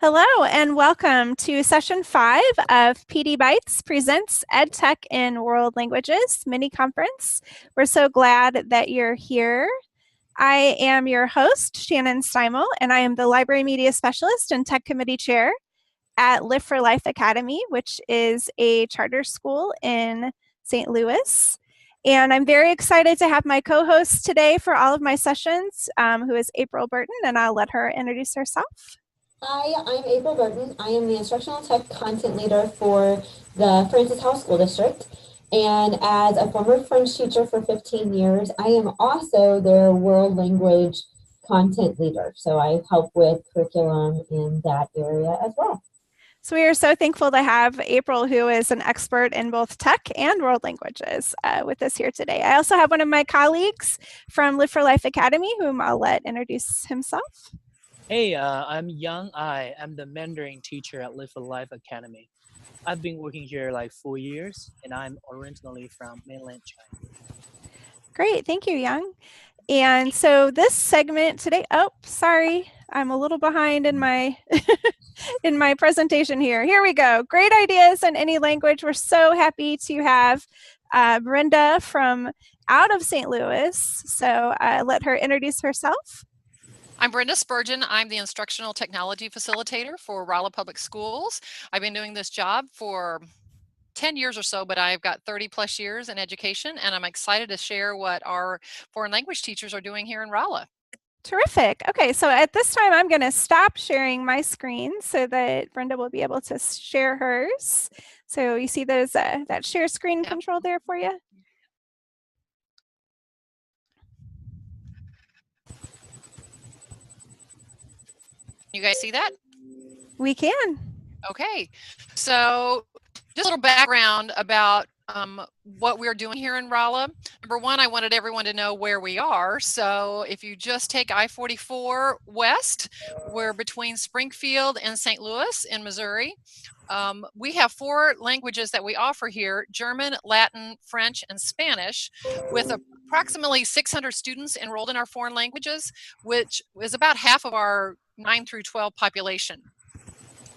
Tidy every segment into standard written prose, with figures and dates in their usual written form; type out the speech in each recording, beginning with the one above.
Hello and welcome to session 5 of PDBytes presents EdTech in World Languages mini conference. We're so glad that you're here. I am your host, Shannon Steimel, and I am the Library Media Specialist and Tech Committee Chair at Live for Life Academy, which is a charter school in St. Louis. And I'm very excited to have my co-host today for all of my sessions, who is April Burton, and I'll let her introduce herself. Hi, I'm April Burton. I am the Instructional Tech Content Leader for the Francis House School District. And as a former French teacher for 15 years, I am also their World Language Content Leader. So I help with curriculum in that area as well. So we are so thankful to have April, who is an expert in both tech and world languages, with us here today. I also have one of my colleagues from Live for Life Academy, whom I'll let introduce himself. Hey, I'm Yang Ai. I'm the Mandarin teacher at Live for Life Academy. I've been working here like 4 years, and I'm originally from mainland China. Great, thank you, Yang. And so this segment today, oh, sorry, I'm a little behind in my in my presentation here. Here we go. Great ideas in any language. We're so happy to have Brenda from out of St. Louis. So let her introduce herself. I'm Brenda Spurgeon. I'm the Instructional Technology Facilitator for Rolla Public Schools. I've been doing this job for 10 years or so, but I've got 30 plus years in education, and I'm excited to share what our foreign language teachers are doing here in Rolla. Terrific. Okay, so at this time, I'm going to stop sharing my screen so that Brenda will be able to share hers. So you see those that share screen control there for you? You guys see that? We can. Okay, so just a little background about what we're doing here in Rolla. Number one, I wanted everyone to know where we are. So if you just take I-44 west, we're between Springfield and St. Louis in Missouri. We have 4 languages that we offer here: German, Latin, French, and Spanish, with approximately 600 students enrolled in our foreign languages, which is about half of our 9 through 12 population.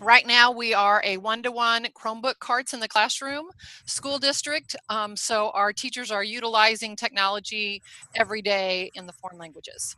Right now, we are a one-to-one Chromebook carts in the classroom school district, so our teachers are utilizing technology every day in the foreign languages.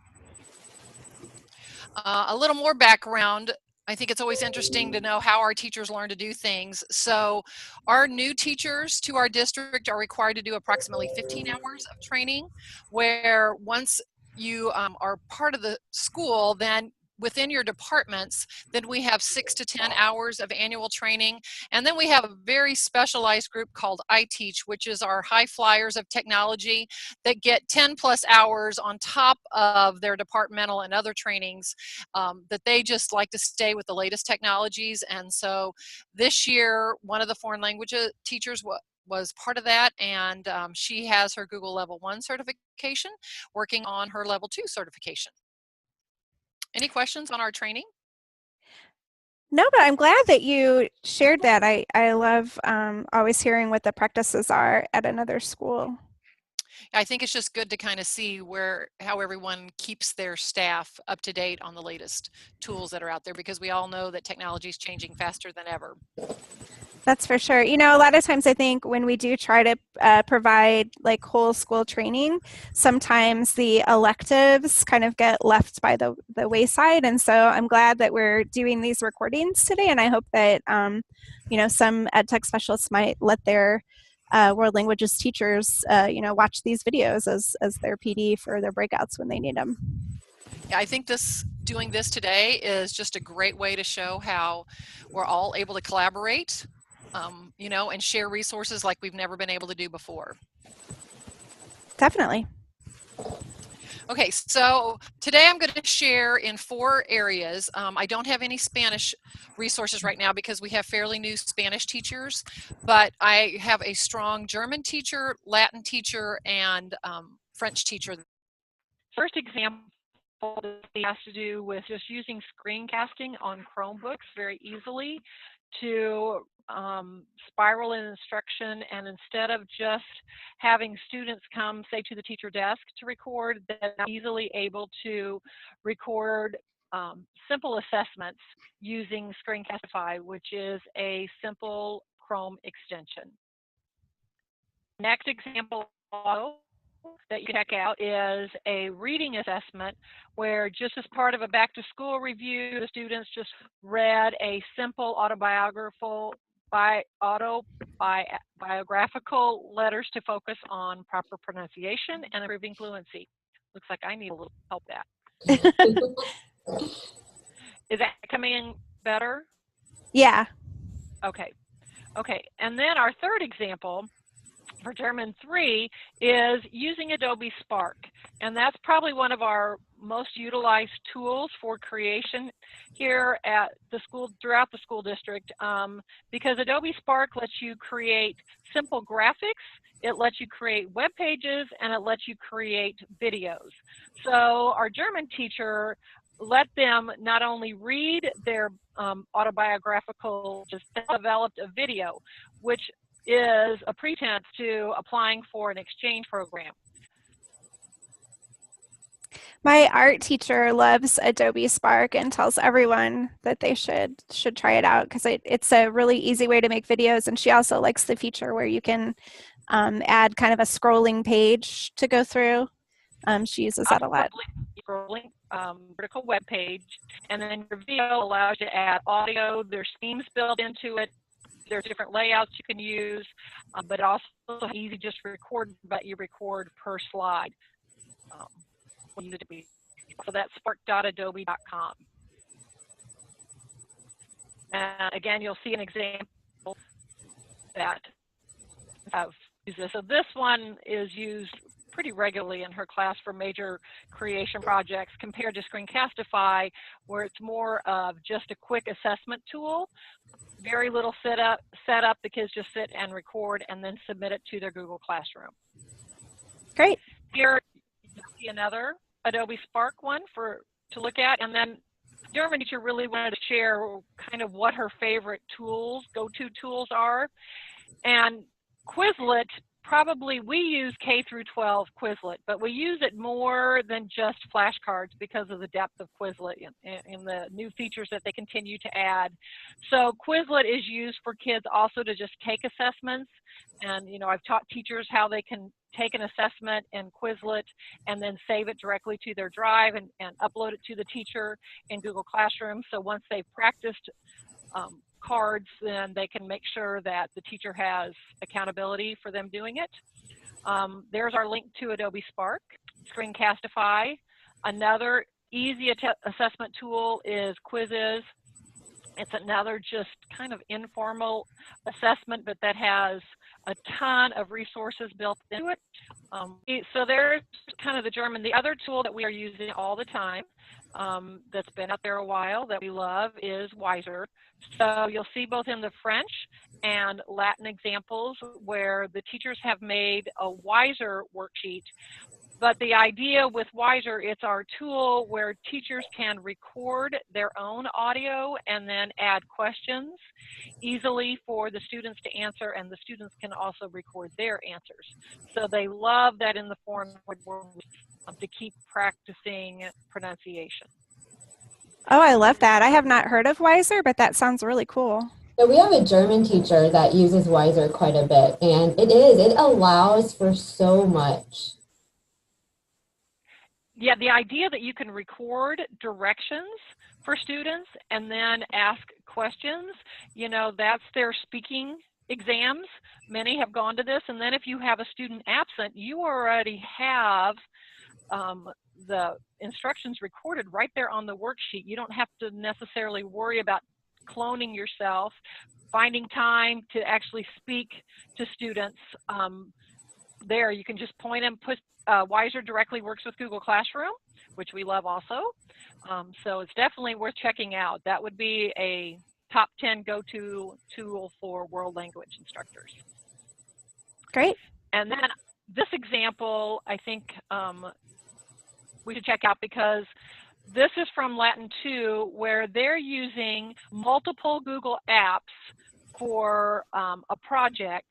A little more background. I think it's always interesting to know how our teachers learn to do things. So our new teachers to our district are required to do approximately 15 hours of training, where once you are part of the school, then within your departments, then we have 6 to 10 hours of annual training. And then we have a very specialized group called iTeach, which is our high flyers of technology that get 10 plus hours on top of their departmental and other trainings, that they just like to stay with the latest technologies. And so this year, one of the foreign language teachers was part of that, and she has her Google Level 1 certification, working on her Level 2 certification. Any questions on our training? No, but I'm glad that you shared that. I love always hearing what the practices are at another school. I think it's just good to kind of see how everyone keeps their staff up to date on the latest tools that are out there, because we all know that technology is changing faster than ever. That's for sure. You know, a lot of times I think when we do try to provide like whole school training, sometimes the electives kind of get left by the wayside. And so I'm glad that we're doing these recordings today. And I hope that, you know, some EdTech specialists might let their world languages teachers, you know, watch these videos as their PD for their breakouts when they need them. Yeah, I think doing this today is just a great way to show how we're all able to collaborate, you know, and share resources like we've never been able to do before. Definitely. Okay, so today I'm going to share in 4 areas. I don't have any Spanish resources right now because we have fairly new Spanish teachers, but I have a strong German teacher, Latin teacher, and French teacher. First example has to do with just using screencasting on Chromebooks very easily to spiral an instruction, and instead of just having students come, say, to the teacher desk to record, they're easily able to record simple assessments using Screencastify, which is a simple Chrome extension. Next example that you can check out is a reading assessment where, just as part of a back-to-school review, the students just read a simple autobiographical letters to focus on proper pronunciation and improving fluency. Looks like I need a little help with that. Is that coming in better? Yeah. Okay. Okay. And then our third example for German 3 is using Adobe Spark. And that's probably one of our most utilized tools for creation here at the school, throughout the school district, because Adobe Spark lets you create simple graphics, it lets you create web pages, and it lets you create videos. So our German teacher let them not only read their autobiographical, just developed a video, which is a pretense to applying for an exchange program. My art teacher loves Adobe Spark and tells everyone that they should try it out because it's a really easy way to make videos, and she also likes the feature where you can add kind of a scrolling page to go through. She uses that a lot. Scrolling vertical web page, and then your video allows you to add audio. There's themes built into it. There's different layouts you can use, but also easy just record, but you record per slide. So that's spark.adobe.com. And again, you'll see an example that have used this. So this one is used pretty regularly in her class for major creation projects compared to Screencastify, where it's more of just a quick assessment tool. Very little setup. The kids just sit and record and then submit it to their Google Classroom. Great. Here you see another Adobe Spark one to look at, and then German teacher really wanted to share kind of what her favorite tools, go-to tools are. And Quizlet, probably we use K through 12 Quizlet, but we use it more than just flashcards because of the depth of Quizlet and the new features that they continue to add. So Quizlet is used for kids also to just take assessments. And, you know, I've taught teachers how they can take an assessment in Quizlet and then save it directly to their drive and upload it to the teacher in Google Classroom. So once they've practiced cards, then they can make sure that the teacher has accountability for them doing it. There's our link to Adobe Spark. Screencastify. Another easy assessment tool is Quizzes. It's another just kind of informal assessment, but that has a ton of resources built into it. So there's kind of the German. The other tool that we are using all the time that's been out there a while that we love is Wizer. So you'll see both in the French and Latin examples where the teachers have made a Wizer worksheet. But the idea with Wizer, it's our tool where teachers can record their own audio and then add questions easily for the students to answer, and the students can also record their answers. So they love that in the form to keep practicing pronunciation. Oh, I love that. I have not heard of Wizer, but that sounds really cool. So we have a German teacher that uses Wizer quite a bit, and it allows for so much. Yeah, the idea that you can record directions for students and then ask questions, you know, that's their speaking exams. Many have gone to this, and then if you have a student absent, you already have the instructions recorded right there on the worksheet. You don't have to necessarily worry about cloning yourself, finding time to actually speak to students. There, you can just point and put. Wizer directly works with Google Classroom, which we love also. So it's definitely worth checking out. That would be a top 10 go-to tool for world language instructors. Great. And then this example, I think we should check out because this is from Latin 2, where they're using multiple Google apps for a project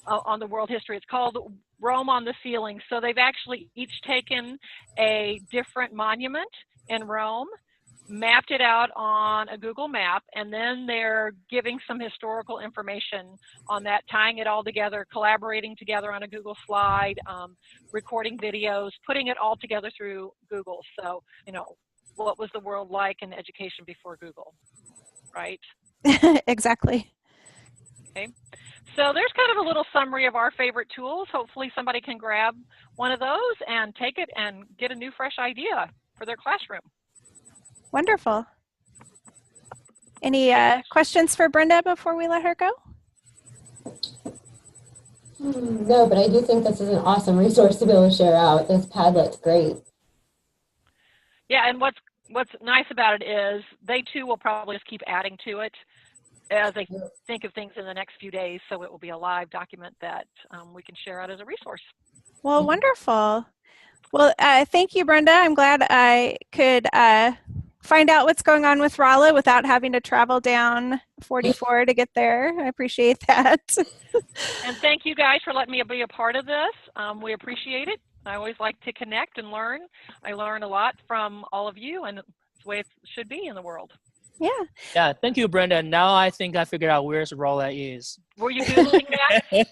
on the world history. It's called Rome on the Ceiling. So they've actually each taken a different monument in Rome, mapped it out on a Google map, and then they're giving some historical information on that, tying it all together, collaborating together on a Google slide, recording videos, putting it all together through Google. So, you know, what was the world like in education before Google, right? Exactly. Okay. So there's kind of a little summary of our favorite tools. Hopefully somebody can grab one of those and take it and get a new fresh idea for their classroom. Wonderful. Any questions for Brenda before we let her go? No, but I do think this is an awesome resource to be able to share out. This Padlet's great. Yeah, and what's nice about it is they too will probably just keep adding to it as they think of things in the next few days. So it will be a live document that we can share out as a resource. Well, wonderful. Well, thank you, Brenda. I'm glad I could find out what's going on with Rolla without having to travel down 44 to get there. I appreciate that. And thank you guys for letting me be a part of this. We appreciate it. I always like to connect and learn. I learn a lot from all of you, and it's the way it should be in the world. Yeah. Yeah, thank you, Brenda. Now I think I figured out where Rolla is. Were you Googling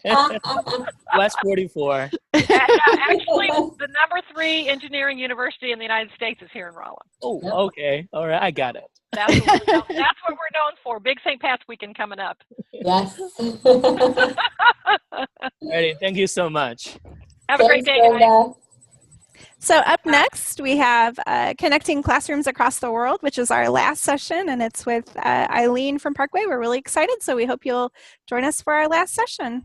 that? West 44. Actually, the #3 engineering university in the United States is here in Rolla. Oh, okay. All right, I got it. That's what we're known for. Big St. Pat's weekend coming up. Yes. Ready. Thank you so much. Have a great day, guys. So up next, we have Connecting Classrooms Across the World, which is our last session, and it's with Eileen from Parkway. We're really excited, so we hope you'll join us for our last session.